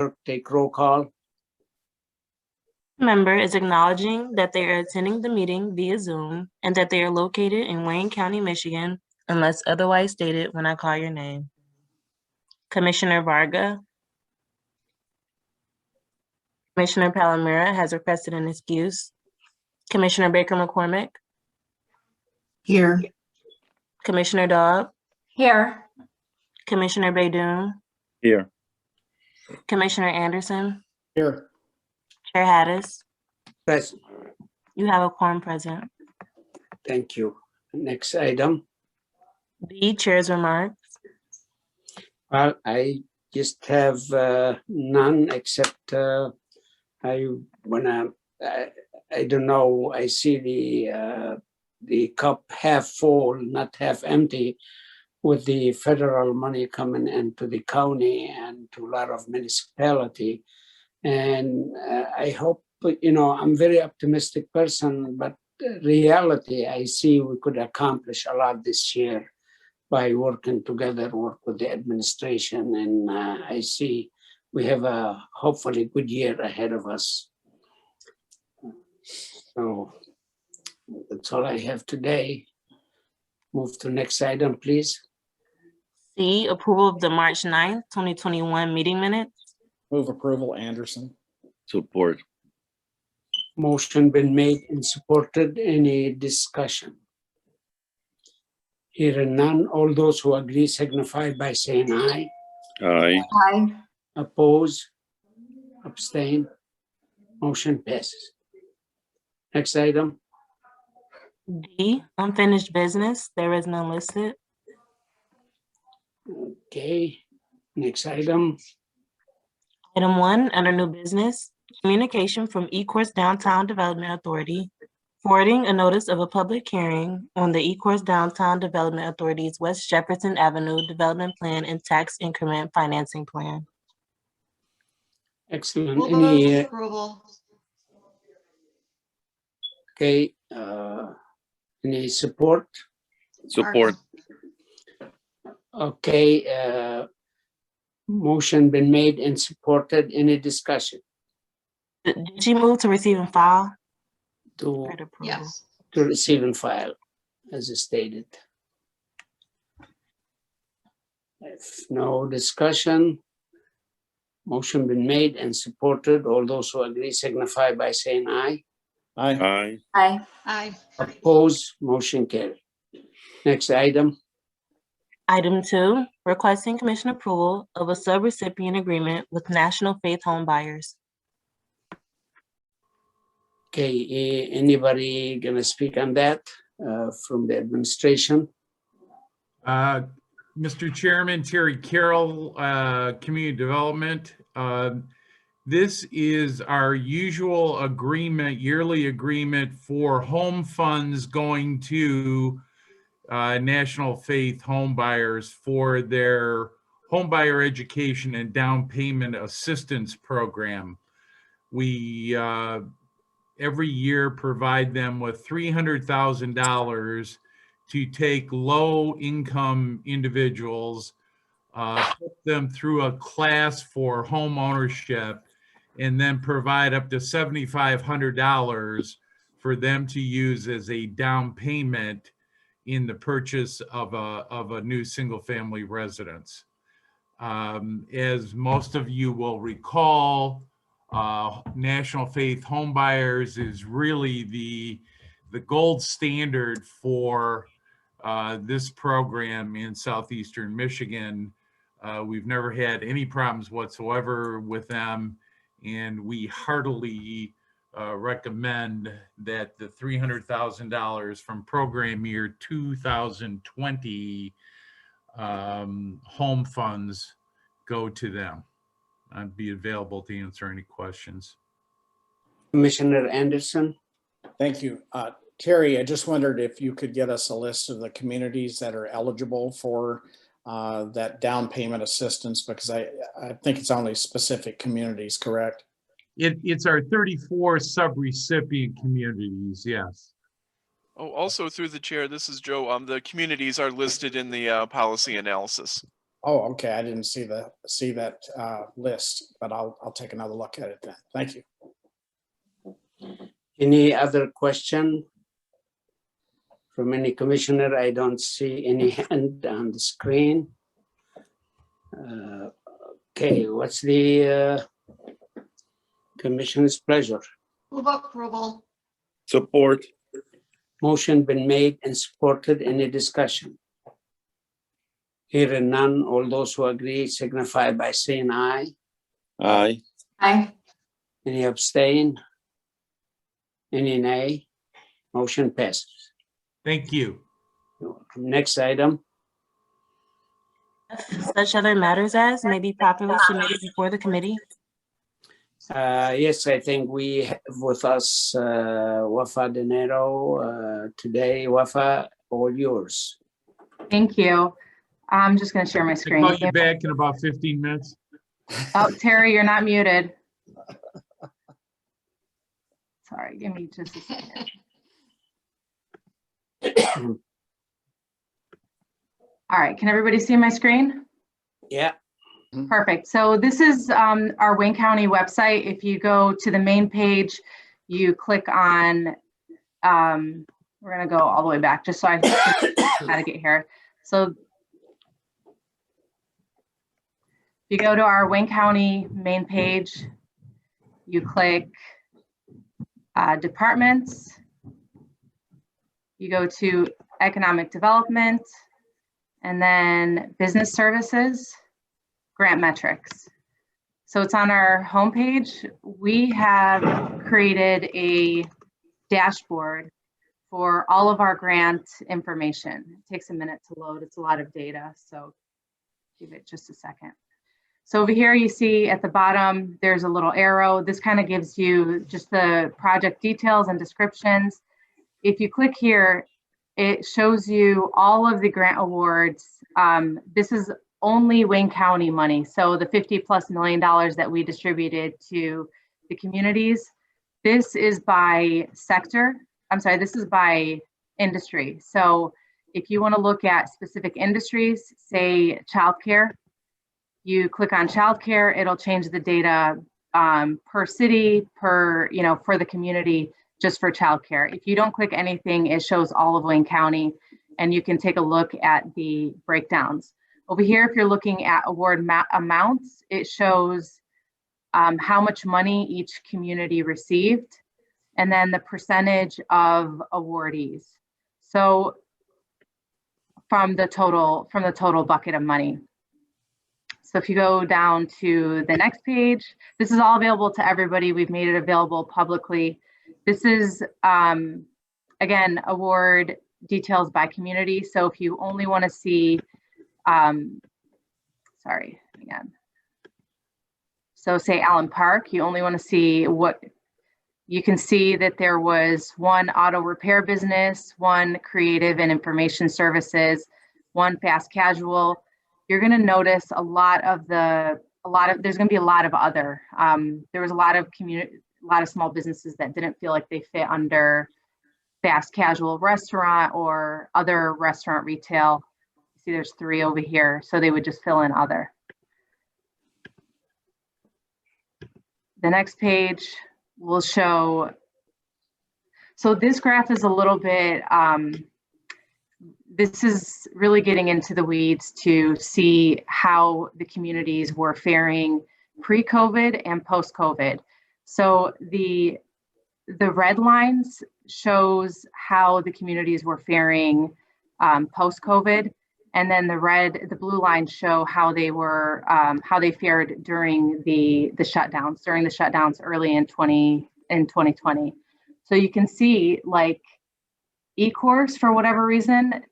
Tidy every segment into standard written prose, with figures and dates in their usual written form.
clerk take roll call. Member is acknowledging that they are attending the meeting via Zoom and that they are located in Wayne County, Michigan, unless otherwise stated when I call your name. Commissioner Varga. Commissioner Palomera has requested an excuse. Commissioner Baker McCormick. Here. Commissioner Dobb. Here. Commissioner Baydoun. Here. Commissioner Anderson. Here. Chair Hattis. Present. You have a quorum present. Thank you. Next item. B, Chair's remarks. Well, I just have none except I don't know. I see the cup half full, not half empty, with the federal money coming into the county and to a lot of municipality. And I hope, I'm a very optimistic person, but reality, I see we could accomplish a lot this year by working together, work with the administration. And I see we have a hopefully good year ahead of us. So that's all I have today. Move to next item, please. C, approval of the March 9th, 2021 meeting minutes. Move approval, Anderson. Support. Motion been made and supported. Any discussion? Hearing none, all those who agree signify by saying aye. Aye. Aye. Oppose, abstain, motion passes. Next item. D, unfinished business. There is none listed. Okay, next item. Item 1, under new business, communication from Ecourse Downtown Development Authority, forwarding a notice of a public hearing on the Ecourse Downtown Development Authority's West Jefferson Avenue Development Plan and Tax Increment Financing Plan. Excellent. Move Any, approval. okay, any support? Support. Okay, motion been made and supported. Any discussion? Did you move to receive and file? To Right, approval. Yes. receive and file, as stated. If no discussion, motion been made and supported. All those who agree signify by saying aye. Aye. Aye. Aye. Aye. Oppose, motion carried. Next item. Item 2, requesting commission approval of a subrecipient agreement with National Faith Home Buyers. Okay, anybody gonna speak on that from the administration? Mr. Chairman, Terry Carroll, Community Development. This is our usual agreement, yearly agreement for home funds going to National Faith Home Buyers for their home buyer education and down payment assistance program. We every year provide them with $300,000 to take low income individuals, put them through a class for home ownership, and then provide up to $7,500 for them to use as a down payment in the purchase of a new single family residence. As most of you will recall, National Faith Home Buyers is really the gold standard for this program in southeastern Michigan. We've never had any problems whatsoever with them, and we heartily recommend that the $300,000 from program year 2020 home funds go to them. I'd be available to answer any questions. Commissioner Anderson. Thank you. Terry, I just wondered if you could get us a list of the communities that are eligible for that down payment assistance, because I think it's only specific communities, correct? It's our 34 sub-recipient communities, yes. Oh, also through the chair, this is Joe. The communities are listed in the policy analysis. Oh, okay. I didn't see that list, but I'll take another look at it then. Thank you. Any other question from any commissioner? I don't see any hand on the screen. Okay, what's the commissioner's pleasure? Move approval. Support. Motion been made and supported. Any discussion? Hearing none, all those who agree signify by saying aye. Aye. Aye. Any abstain? Any nay? Motion passes. Thank you. Next item. Such other matters as may be properly submitted before the committee. Yes, I think we have with us Wafa Dinero today. Wafa, all yours. Thank you. I'm just going to share my I'll screen. call you back in about 15 minutes. Oh, Terry, you're not muted. Sorry, give me just a second. All right, can everybody see my screen? Yeah. Perfect. So this is our Wayne County website. If you go to the main page, you click on, we're going to go all the way back just so I can how to get here. So if you go to our Wayne County main page, you click departments, you go to economic development, and then business services, grant metrics. So it's on our homepage. We have created a dashboard for all of our grant information. It takes a minute to load. It's a lot of data, so give it just a second. So over here, you see at the bottom, there's a little arrow. This kind of gives you just the project details and descriptions. If you click here, it shows you all of the grant awards. This is only Wayne County money. So the $50+ million that we distributed to the communities, this is by sector. I'm sorry, this is by industry. So if you want to look at specific industries, say childcare, you click on childcare, it'll change the data per city, per, for the community, just for childcare. If you don't click anything, it shows all of Wayne County, and you can take a look at the breakdowns. Over here, if you're looking at award amounts, it shows how much money each community received, and then the percentage of awardees. So from the total bucket of money. So if you go down to the next page, this is all available to everybody. We've made it available publicly. This is, again, award details by community. So if you only want to see, sorry, again. So say Allen Park, you only want to see what, you can see that there was one auto repair business, one creative and information services, one fast casual. You're going to notice there's going to be a lot of other. There was a lot of small businesses that didn't feel like they fit under fast casual restaurant or other restaurant retail. You see there's 3 over here, so they would just fill in other. The next page will show, so this graph is a little bit, this is really getting into the weeds to see how the communities were faring pre-COVID and post-COVID. So the red lines shows how the communities were faring post-COVID, and then the blue lines show how they were how they fared during the shutdowns early in 2020. So you can see, like, eCourse, for whatever reason,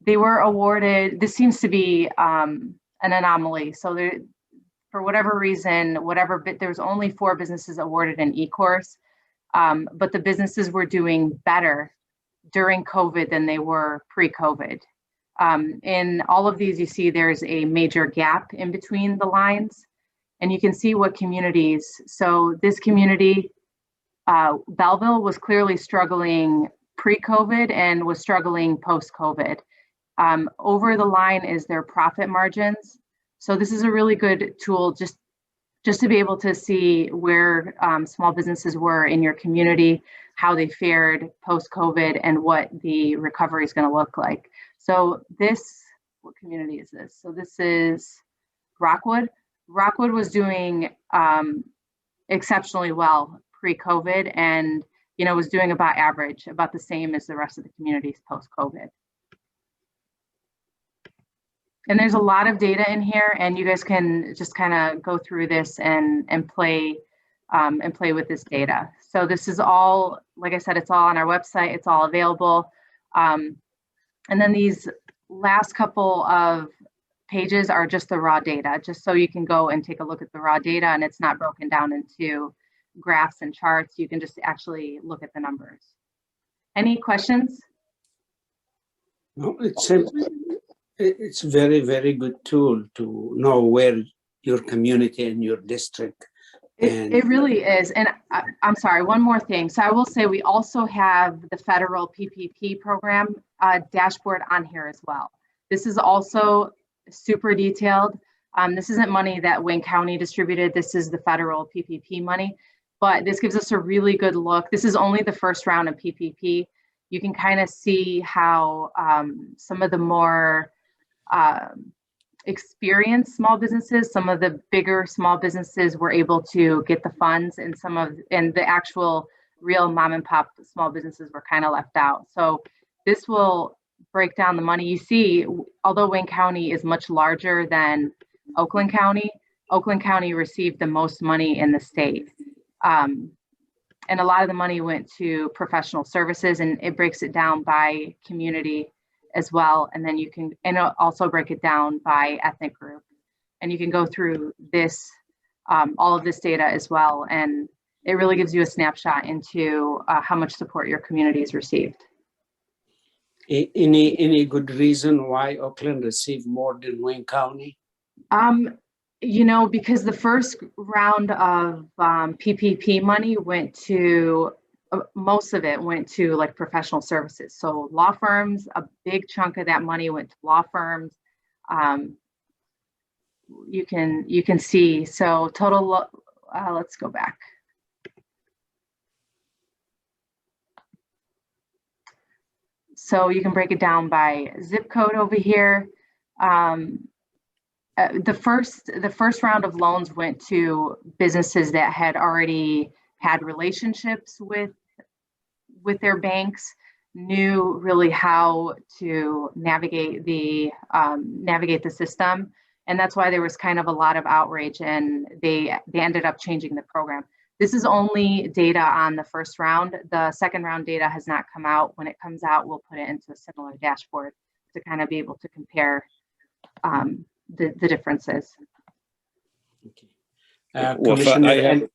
they were awarded. This seems to be an anomaly. So for whatever reason, there was only 4 businesses awarded in eCourse, but the businesses were doing better during COVID than they were pre-COVID. In all of these, you see there's a major gap in between the lines, and you can see what communities. So this community, Belleville, was clearly struggling pre-COVID and was struggling post-COVID. Over the line is their profit margins. So this is a really good tool just to be able to see where small businesses were in your community, how they fared post-COVID, and what the recovery is going to look like. So this, what community is this? So this is Rockwood. Rockwood was doing exceptionally well pre-COVID, and was doing about average, about the same as the rest of the communities post-COVID. And there's a lot of data in here, and you guys can just kind of go through this and play with this data. So this is all, like I said, it's all on our website. It's all available. And then these last couple of pages are just the raw data, just so you can go and take a look at the raw data, and it's not broken down into graphs and charts. You can just actually look at the numbers. Any questions? No, it's very, very good tool to know where your community and your district. It really is. And I'm sorry, one more thing. So I will say we also have the federal PPP program dashboard on here as well. This is also super detailed. This isn't money that Wayne County distributed. This is the federal PPP money, but this gives us a really good look. This is only the first round of PPP. You can kind of see how some of the more experienced small businesses, some of the bigger small businesses were able to get the funds, and the actual real mom and pop small businesses were kind of left out. So this will break down the money. You see, although Wayne County is much larger than Oakland County received the most money in the state. And a lot of the money went to professional services, and it breaks it down by community as well. And then you can, and also break it down by ethnic group. And you can go through this, all of this data as well. And it really gives you a snapshot into how much support your community has received. Any good reason why Oakland received more than Wayne County? Because the first round of PPP money went to, most of it went to like professional services. So law firms, a big chunk of that money went to law firms. You can see, so total, let's go back. So you can break it down by zip code over here. The first round of loans went to businesses that had already had relationships with their banks, knew really how to navigate the system, and that's why there was kind of a lot of outrage, and they ended up changing the program. This is only data on the first round. The second round data has not come out. When it comes out, we'll put it into a similar dashboard to kind of be able to compare the differences. Okay. Well, Commissioner,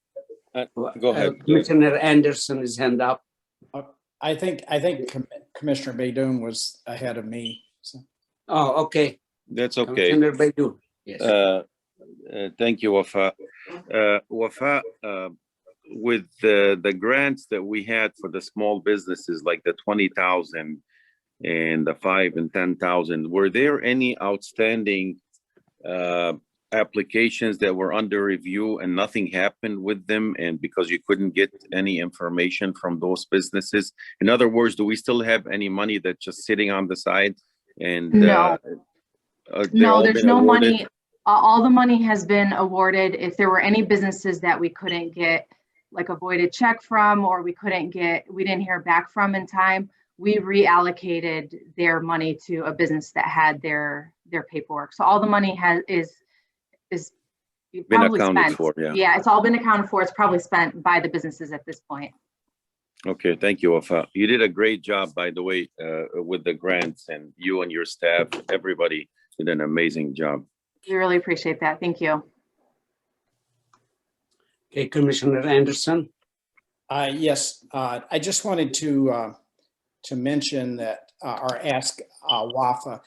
go ahead. Commissioner Anderson is hand up. I think Commissioner Baydoun was ahead of me. So. Oh, okay. That's okay. Commissioner Baydoun. Yes. Thank you, Wafa. Wafa, with the grants that we had for the small businesses, like the 20,000 and the 5 and 10,000, were there any outstanding applications that were under review and nothing happened with them, and because you couldn't get any information from those businesses? In other words, do we still have any money that's just sitting on the side? And no, there's no money. All the money has been awarded. If there were any businesses that we couldn't get like a voided check from, or we didn't hear back from in time, we reallocated their money to a business that had their paperwork. So all the money is been probably accounted spent. for, yeah. Yeah, it's all been accounted for. It's probably spent by the businesses at this point. Okay, thank you, Wafa. You did a great job, by the way, with the grants, and you and your staff, everybody did an amazing job. We really appreciate that. Thank you. Okay, Commissioner Anderson. Yes, I just wanted to mention that, or ask Wafa,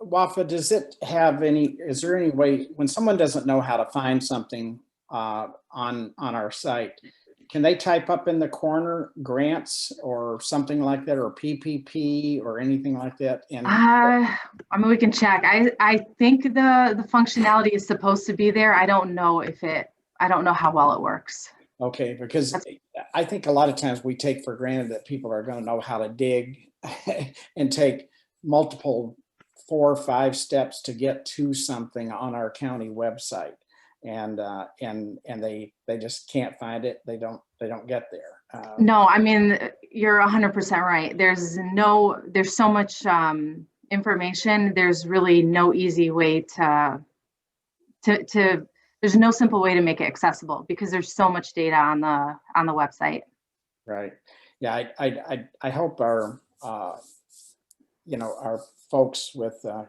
Wafa, is there any way, when someone doesn't know how to find something on our site, can they type up in the corner grants or something like that, or PPP or anything like that? And I mean, we can check. I think the functionality is supposed to be there. I don't know I don't know how well it works. okay, because I think a lot of times we take for granted that people are going to know how to dig and take multiple 4 or 5 steps to get to something on our county website, and they just can't find it. They don't get there. No, I mean, you're 100% right. There's so much information. There's really no easy way to there's no simple way to make it accessible because there's so much data on the website. Right. Yeah. I hope our our folks with the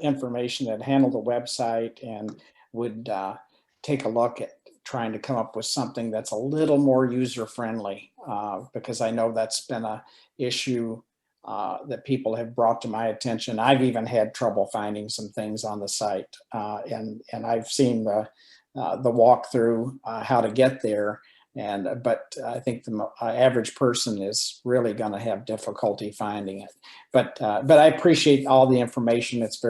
information that handle the website and would take a look at trying to come up with something that's a little more user friendly, because I know that's been a issue that people have brought to my attention. I've even had trouble finding some things on the site, and I've seen the walkthrough how to get there. But I think the average person is really going to have difficulty finding it. But I appreciate all the information. It's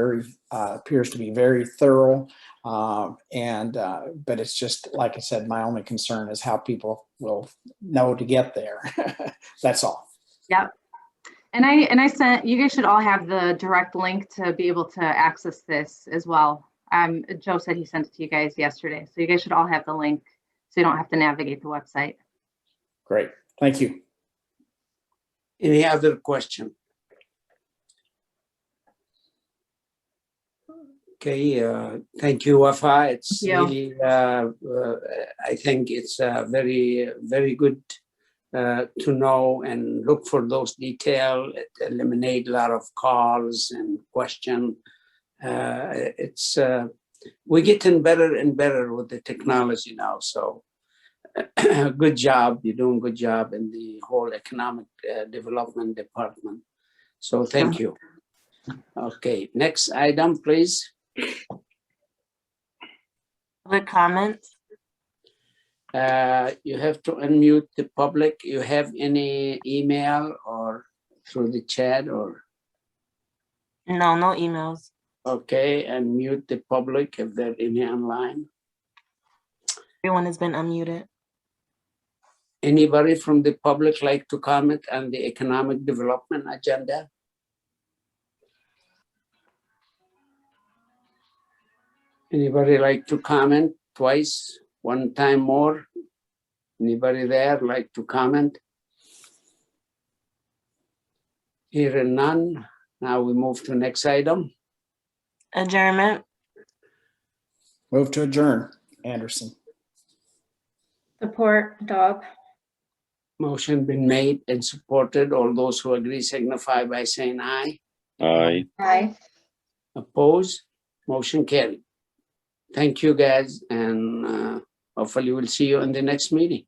appears to be very thorough. But it's just, like I said, my only concern is how people will know to get there. That's all. Yep. And I sent, you guys should all have the direct link to be able to access this as well. Joe said he sent it to you guys yesterday. So you guys should all have the link so you don't have to navigate the website. Great. Thank you. Any other question? Okay, thank you, Wafa. It's really, I think it's very, very good to know and look for those details. It eliminate a lot of calls and questions. We're getting better and better with the technology now. So good job. You're doing a good job in the whole economic development department. So thank you. Okay, next item, please. Public comments? You have to unmute the public. You have any email or through the chat or? No, no emails. Okay, and mute the public if they're any online. Everyone has been unmuted. Anybody from the public like to comment on the economic development agenda? Anybody like to comment twice, one time more? Anybody there like to comment? Hearing none. Now we move to next item. Adjournment. Move to adjourn. Anderson. Support, Dog. Motion been made and supported. All those who agree signify by saying aye. Aye. Aye. Oppose? Motion carried. Thank you, guys, and hopefully we'll see you in the next meeting.